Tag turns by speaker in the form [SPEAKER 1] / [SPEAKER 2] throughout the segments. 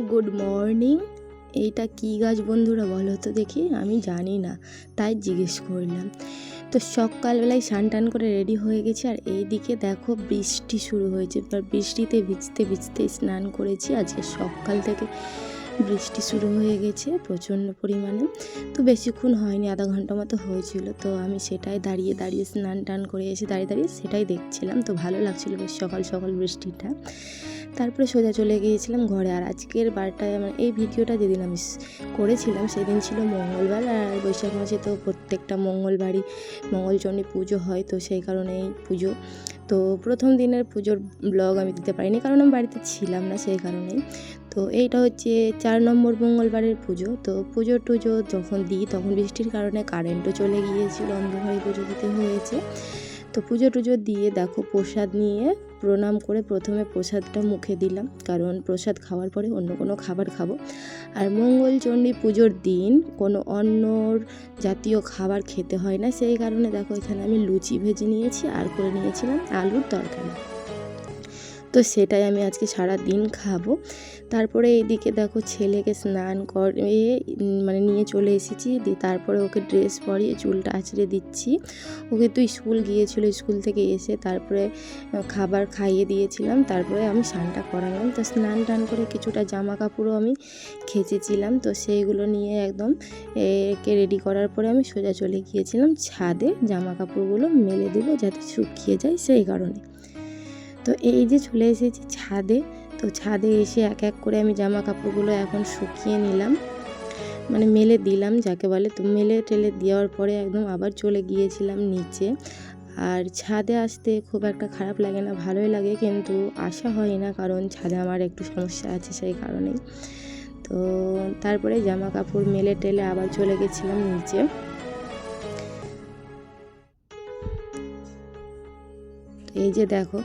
[SPEAKER 1] Good morning. এইটা কি গাছ বন্ধুরা বলো তো দেখি, আমি জানি না তাই জিজ্ঞেস করলাম। তো সকালবেলায় স্নান টান করে রেডি হয়ে গেছি, আর এইদিকে দেখো বৃষ্টি শুরু হয়েছে। এবার বৃষ্টিতে ভিজতে ভিজতে স্নান করেছি। আজকে সকাল থেকে বৃষ্টি শুরু হয়ে গেছে প্রচণ্ড পরিমাণে। তো বেশিক্ষণ হয়নি, আধা ঘন্টা মতো হয়েছিল। তো আমি সেটাই দাঁড়িয়ে দাঁড়িয়ে স্নান টান করে এসে দাঁড়িয়ে দাঁড়িয়ে সেটাই দেখছিলাম। তো ভালো লাগছিলো বেশ সকাল সকাল বৃষ্টিটা। তারপরে সোজা চলে গিয়েছিলাম ঘরে। আর আজকের বারটায় আমার এই ভিডিওটা যেদিন আমি করেছিলাম সেদিন ছিল মঙ্গলবার, আর বৈশাখ মাসে তো প্রত্যেকটা মঙ্গলবারই মঙ্গলচণ্ডী পুজো হয়, তো সেই কারণে এই পুজো। তো প্রথম দিনের পুজোর ব্লগ আমি দিতে পারিনি, কারণ আমি বাড়িতে ছিলাম না, সেই কারণেই। তো এইটা হচ্ছে 4 নম্বর মঙ্গলবারের পুজো। তো পুজো টুজো যখন দিই তখন বৃষ্টির কারণে কারেন্টও চলে গিয়েছিল, অন্ধকারে পুজো দিতে হয়েছে। তো পুজো টুজো দিয়ে দেখো প্রসাদ নিয়ে প্রণাম করে প্রথমে প্রসাদটা মুখে দিলাম, কারণ প্রসাদ খাওয়ার পরে অন্য কোনো খাবার খাবো। আর মঙ্গলচণ্ডী পুজোর দিন কোনো অন্য জাতীয় খাবার খেতে হয় না, সেই কারণে দেখো এখানে আমি লুচি ভেজে নিয়েছি, আর করে নিয়েছিলাম আলুর তরকারি। তো সেটাই আমি আজকে সারা দিন খাবো। তারপরে এইদিকে দেখো ছেলেকে স্নান করিয়ে মানে নিয়ে চলে এসেছি, দিয়ে তারপরে ওকে ড্রেস পরিয়ে চুলটা আঁচড়ে দিচ্ছি। ওকে তো স্কুল গিয়েছিলো, স্কুল থেকে এসে তারপরে খাবার খাইয়ে দিয়েছিলাম, তারপরে আমি স্নানটা করালাম। তো স্নান টান করে কিছুটা জামা কাপড়ও আমি খেঁচেছিলাম, তো সেইগুলো নিয়ে একদম একে রেডি করার পরে আমি সোজা চলে গিয়েছিলাম ছাদে জামা কাপড়গুলো মেলে দেবো যাতে শুকিয়ে যায়, সেই কারণে। তো এই যে চলে এসেছি ছাদে। তো ছাদে এসে এক এক করে আমি জামা কাপড়গুলো এখন শুকিয়ে নিলাম, মানে মেলে দিলাম যাকে বলে। তো মেলে টেলে দেওয়ার পরে একদম আবার চলে গিয়েছিলাম নিচে। আর ছাদে আসতে খুব একটা খারাপ লাগে না, ভালোই লাগে, কিন্তু আসা হয় না কারণ ছাদে আমার একটু সমস্যা আছে, সেই কারণেই। তো তারপরে জামা কাপড় মেলে টেলে আবার চলে গেছিলাম নিচে। এই যে দেখো,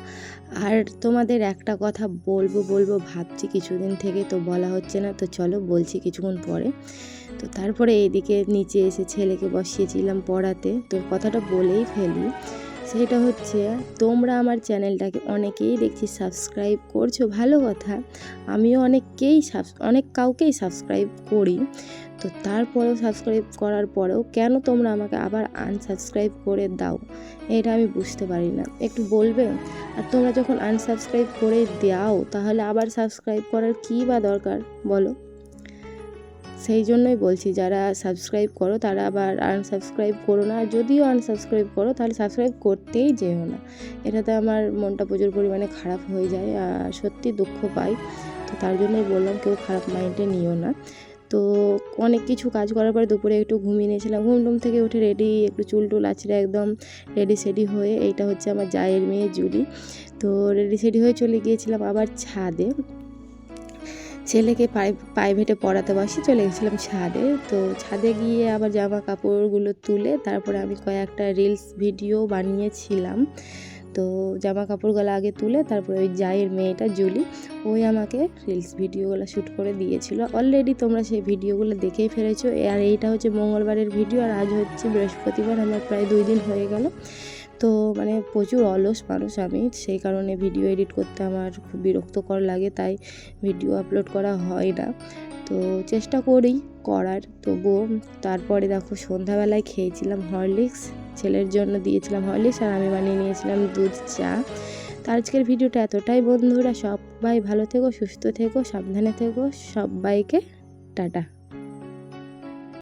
[SPEAKER 1] আর তোমাদের একটা কথা বলবো ভাবছি কিছুদিন থেকে, তো বলা হচ্ছে না, তো চলো বলছি কিছুক্ষণ পরে। তো তারপরে এইদিকে নিচে এসে ছেলেকে বসিয়েছিলাম পড়াতে। তো কথাটা বলেই ফেলি, সেটা হচ্ছে তোমরা আমার চ্যানেলটাকে অনেকেই দেখছি সাবস্ক্রাইব করছো, ভালো কথা। আমিও অনেক কাউকেই সাবস্ক্রাইব করি। তো তারপরেও সাবস্ক্রাইব করার পরেও কেন তোমরা আমাকে আবার আনসাবস্ক্রাইব করে দাও, এটা আমি বুঝতে পারি না, একটু বলবে? আর তোমরা যখন আনসাবস্ক্রাইব করে দাও তাহলে আবার সাবস্ক্রাইব করার কী বা দরকার বলো? সেই জন্যই বলছি, যারা সাবস্ক্রাইব করো তারা আবার আনসাবস্ক্রাইব করো না, যদিও আনসাবস্ক্রাইব করো তাহলে সাবস্ক্রাইব করতেই যেও না। এটাতে আমার মনটা প্রচুর পরিমাণে খারাপ হয়ে যায়, আর সত্যি দুঃখ পাই। তো তার জন্যই বললাম কেউ খারাপ মাইন্ডে নিও না। তো অনেক কিছু কাজ করার পরে দুপুরে একটু ঘুমিয়ে নিয়েছিলাম, ঘুম থেকে উঠে রেডি, একটু চুল টুল আঁচড়ে একদম রেডি সেডি হয়ে, এইটা হচ্ছে আমার জায়ের মেয়ে জুলি। তো রেডি সেডি হয়ে চলে গিয়েছিলাম আবার ছাদে, ছেলেকে প্রাইভেটে পড়াতে বসে চলে গেছিলাম ছাদে। তো ছাদে গিয়ে আবার জামা কাপড়গুলো তুলে তারপরে আমি কয়েকটা রিলস ভিডিও বানিয়েছিলাম। তো জামা কাপড়গুলো আগে তুলে তারপরে ওই জায়ের মেয়েটা জুলি, ওই আমাকে রিলস ভিডিওগুলো শ্যুট করে দিয়েছিল। অলরেডি তোমরা সেই ভিডিওগুলো দেখেই ফেলেছো। আর এইটা হচ্ছে মঙ্গলবারের ভিডিও, আর আজ হচ্ছে বৃহস্পতিবার, আমার প্রায় 2 দিন হয়ে গেল। তো মানে প্রচুর অলস মানুষ আমি, সেই কারণে ভিডিও এডিট করতে আমার খুব বিরক্তকর লাগে, তাই ভিডিও আপলোড করা হয় না। তো চেষ্টা করি করার, তবুও। তারপরে দেখো সন্ধ্যাবেলায় খেয়েছিলাম হরলিক্স, ছেলের জন্য দিয়েছিলাম হরলিক্স, আর আমি বানিয়ে নিয়েছিলাম দুধ চা। তো আজকের ভিডিওটা এতটাই বন্ধুরা, সবাই ভালো থেকো, সুস্থ থেকো, সাবধানে থেকো, সবাইকে টাটা।